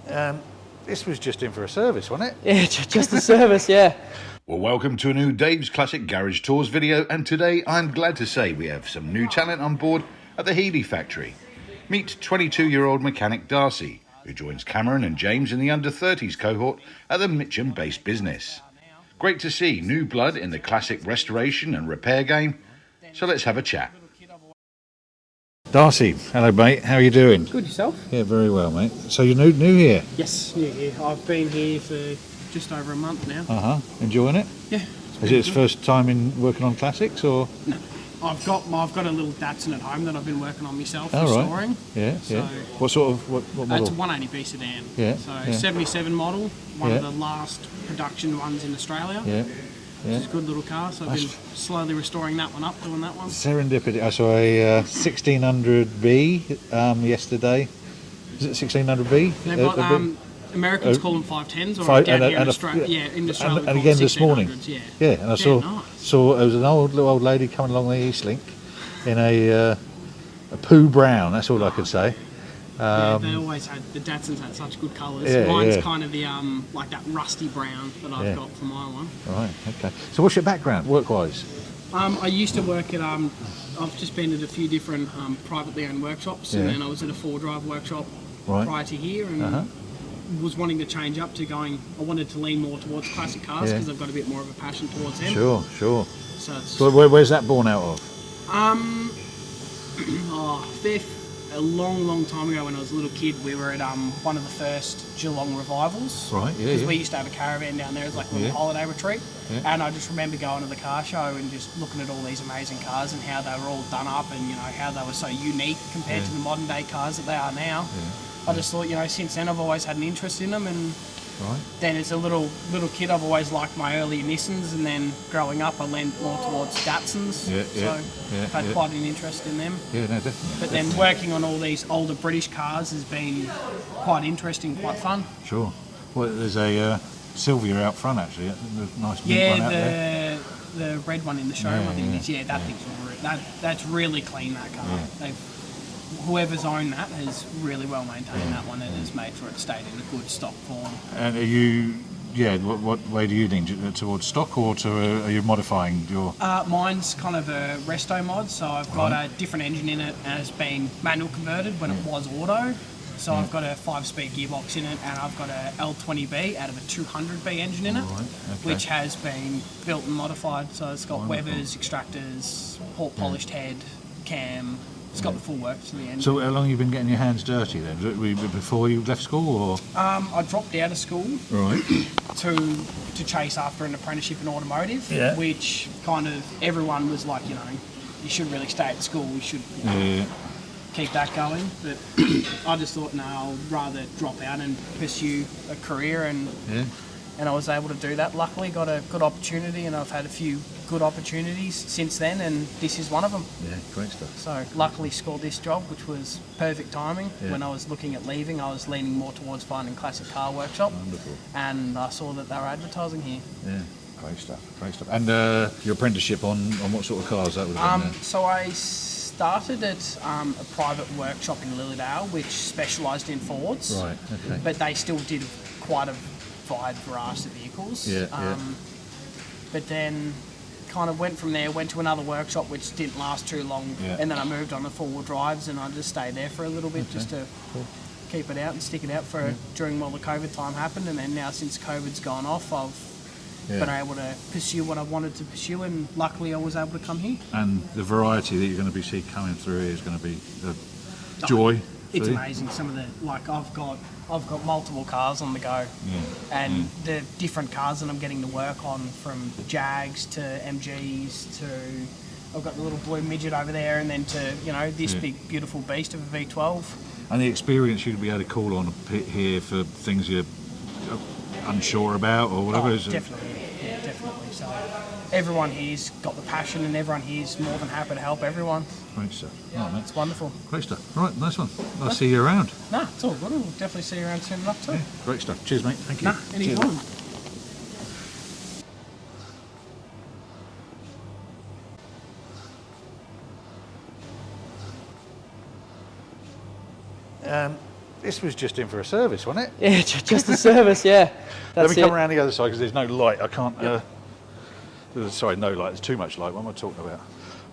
This was just in for a service, wasn't it? Yeah, just a service, yeah. Well, welcome to a new Dave's Classic Garage Tours video, and today I'm glad to say we have some new talent on board at the Healey Factory. Meet 22-year-old mechanic Darcy, who joins Cameron and James in the under-30s cohort at the Mitcham-based business. Great to see new blood in the classic restoration and repair game, so let's have a chat. Darcy, hello mate, how are you doing? Good, yourself? Yeah, very well mate. So you're new here? Yes, new here. I've been here for just over a month now. Enjoying it? Yeah. Is it its first time in working on classics or? No. I've got a little Datsun at home that I've been working on myself, Oh, restoring. Right. Yeah, so yeah. What sort of, what model? It's a 180B sedan. Yeah. So yeah. 77 model, one of the last production ones in Australia. Yeah. Yeah. It's a good little car, so I've been slowly restoring that one up, doing that one. Serendipity. I saw a 1600B yesterday. Is it 1600B? They've got, Americans call them 510s, or down here in Australia, in Australia and again this morning. Yeah, and I saw there was an little old lady coming along the East Link in a poo brown. That's all I could say. Yeah, they always had, the Datsuns had such good colours. Yeah, Mine's kind of the like that rusty brown that I've got for my one. Right. Okay. So what's your background, work-wise? I used to work at I've just been at a few different privately owned workshops, and then I was at a 4-drive workshop prior to here, and was wanting to change up to going. I wanted to lean more towards classic cars because I've got a bit more of a passion towards them. Sure. So it's, where's that born out of? a long time ago when I was a little kid, we were at one of the first Geelong revivals. Right, yeah. Because we used to have a caravan down there as like a little holiday retreat. Yeah. And I just remember going to the car show and just looking at all these amazing cars and how they were all done up, and how they were so unique compared to the modern day cars that they are now. Yeah. I just thought, since then I've always had an interest in them, and Right. then as a little kid I've always liked my early Nissans, and then growing up I leaned more towards Datsuns. So I've had quite an interest in them. Yeah, no, definitely. But then working on all these older British cars has been quite interesting, quite fun. Sure. Well, there's a Sylvia out front actually. There's a nice mint one out there. The red one in the showroom, I think it is. Yeah, that thing's that's really clean, that car. Yeah. Whoever's owned that has really well maintained that one, and has made sure it stayed in a good stock form. And are you, what way do you lean towards stock, or are you modifying your? Mine's kind of a resto mod, so I've got a different engine in it, and it's been manual converted when it was auto. So I've got a 5-speed gearbox in it, and I've got a L20B out of a 200B engine in it, which has been built and modified. So it's got Webers, extractors, port polished head, cam. It's got the full works to the end. So how long have you been getting your hands dirty then? Before you left school, or? I dropped out of school to chase after an apprenticeship in automotive, which kind of everyone was like, you should really stay at school. You should keep that going. But I just thought, no, I'll rather drop out and pursue a career, and I was able to do that. Luckily, got a good opportunity, and I've had a few good opportunities since then, and this is one of them. Yeah, great stuff. So luckily scored this job, which was perfect timing. When I was looking at leaving, I was leaning more towards finding classic car workshop. Wonderful. And I saw that they were advertising here. Yeah, great stuff. And your apprenticeship on what sort of cars that would have been? So I started at a private workshop in Lilydale, which specialised in Fords. Right, okay. But they still did quite a wide variety of vehicles. But then kind of went from there, went to another workshop which didn't last too long, and then I moved on to 4-wheel drives, and I just stayed there for a little bit just to keep it out and stick it out for during while the COVID time happened. And then now, since COVID's gone off, I've been able to pursue what I wanted to pursue, and luckily I was able to come here. And the variety that you're going to see coming through here is going to be the joy. It's amazing. Some of the, I've got multiple cars on the go, and the different cars that I'm getting to work on, from Jags to MGs to, I've got the little blue midget over there, and then to this big beautiful beast of a V12. And the experience you'd be able to call on here for things you're unsure about or whatever. Definitely. So everyone here's got the passion, and everyone here's more than happy to help everyone. Great stuff. Yeah, it's wonderful. Great stuff. Right, nice one. I'll see you around. Nah, it's all good. We'll definitely see you around soon enough too. Yeah, great stuff. Cheers, mate. Thank you. Nah, anytime. this was just in for a service, wasn't it? Yeah, just a service, yeah. Let me come around the other side because there's no light. I can't. Sorry, no light. There's too much light. What am I talking about?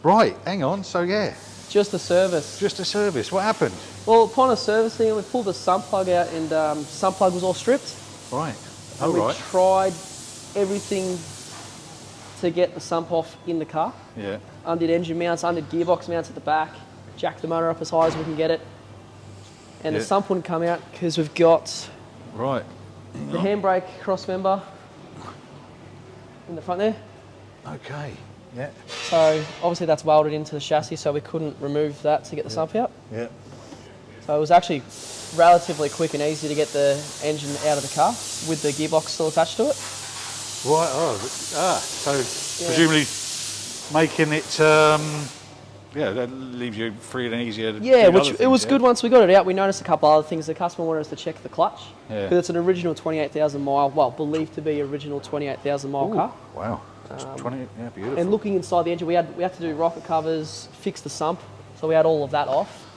Right, hang on. So yeah, just a service. Just a service. What happened? Well, upon a servicing, we pulled the sump plug out, and sump plug was all stripped. Right. And we tried everything to get the sump off in the car. Yeah. Undid engine mounts, undid gearbox mounts at the back, jacked the motor up as high as we can get it. And the sump wouldn't come out because we've got the handbrake cross member in the front there. Okay. Yeah. So obviously that's welded into the chassis, so we couldn't remove that to get the sump out. Yeah. So it was actually relatively quick and easy to get the engine out of the car with the gearbox still attached to it. Right. So presumably making it, that leaves you free and easier to do which things, it was good once we got it out. We noticed a couple other things. The customer wanted us to check the clutch because it's an original 28,000 mile, well, believed to be original 28,000 mile car. Wow. 20, beautiful. And looking inside the engine, we had to do rocker covers, fix the sump, so we had all of that off.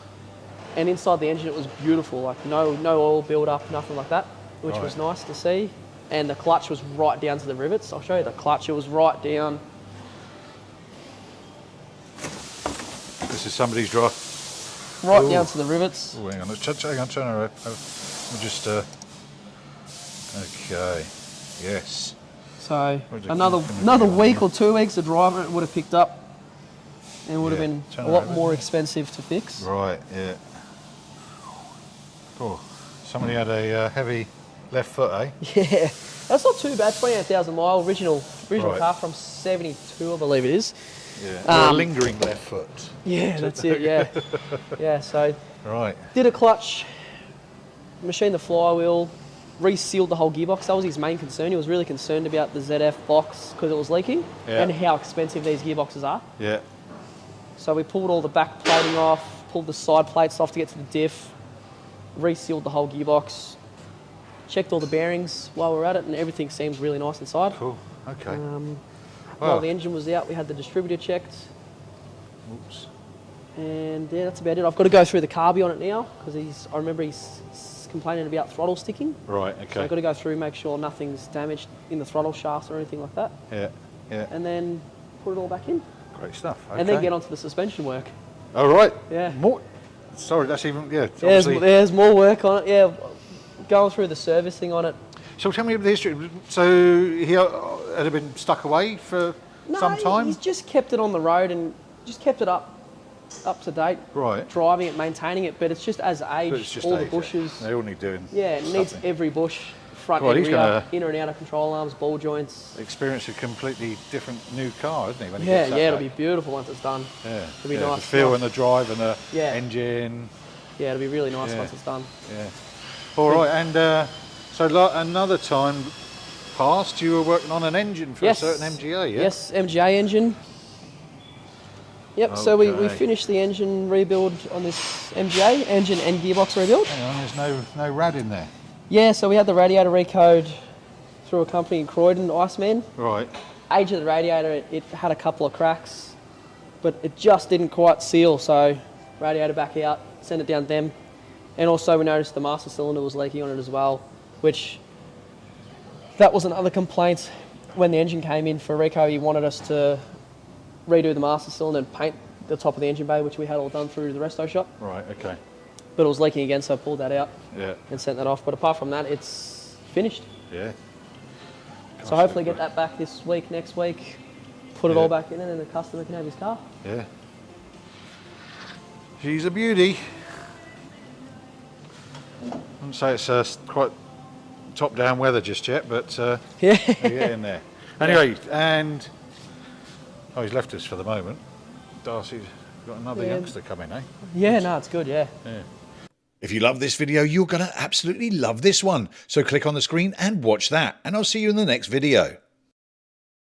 And inside the engine, it was beautiful, like no oil build up, nothing like that, which was nice to see. And the clutch was right down to the rivets. I'll show you the clutch. It was right down. This is somebody's drive. Right down to the rivets. Oh, hang on, turn around. We'll just, okay, yes. So another week or 2 weeks, the driver it would have picked up and would have been a lot more expensive to fix. Right, yeah. Oh, somebody had a heavy left foot, eh? Yeah, that's not too bad. 28,000 mile, original car from 72, I believe it is. Yeah, a lingering left foot. Yeah, that's it. Yeah, yeah. So did a clutch, machined the flywheel, resealed the whole gearbox. That was his main concern. He was really concerned about the ZF box because it was leaking and how expensive these gearboxes are. Yeah. So we pulled all the back plating off, pulled the side plates off to get to the diff, resealed the whole gearbox, checked all the bearings while we were at it, and everything seems really nice inside. Cool. Okay. While the engine was out, we had the distributor checked. Oops. And yeah, that's about it. I've got to go through the carby on it now because I remember he's complaining about throttle sticking. Right, okay. So I've got to go through, make sure nothing's damaged in the throttle shafts or anything like that. Yeah, yeah. And then put it all back in. Great stuff. Okay. And then get onto the suspension work. Oh, right. Yeah. More. Sorry, that's even, There's more work on it, yeah. Going through the servicing on it. So tell me about the history. So he had been stuck away for some time? No, he's just kept it on the road and just kept it up to date. Right. Driving it, maintaining it, but it's just as aged, all the bushes. They all need doing. Yeah, it needs every bush, front and rear, inner and outer control arms, ball joints. Experience a completely different new car, isn't he? When he Yeah, gets that it'll back? be beautiful once it's done. Yeah. It'll be nice. The feel and the drive and the engine. Yeah, it'll be really nice once it's done. Yeah. All right, and so another time past, you were working on an engine for a certain MGA, yeah? Yes, MGA engine. Yep, okay. So we finished the engine rebuild on this MGA, engine and gearbox rebuild. Hang on, there's no rad in there. Yeah, so we had the radiator recode through a company in Croydon, Iceman. Right. Age of the radiator, it had a couple of cracks, but it just didn't quite seal, so radiator back out, send it down to them. And also we noticed the master cylinder was leaking on it as well, which that was another complaint when the engine came in for Rico. He wanted us to redo the master cylinder and paint the top of the engine bay, which we had all done through the resto shop. Right, okay. But it was leaking again, so I pulled that out and sent that off. But apart from that, it's finished. Yeah. So hopefully get that back this week, next week, put it all back in, and then the customer can have his car. Yeah. She's a beauty. I wouldn't say it's quite top-down weather just yet, but we're getting there. Anyway, and he's left us for the moment. Darcy's got another youngster coming, eh? Yeah, no, it's good, yeah. If you love this video, you're going to absolutely love this one. So click on the screen and watch that, and I'll see you in the next video.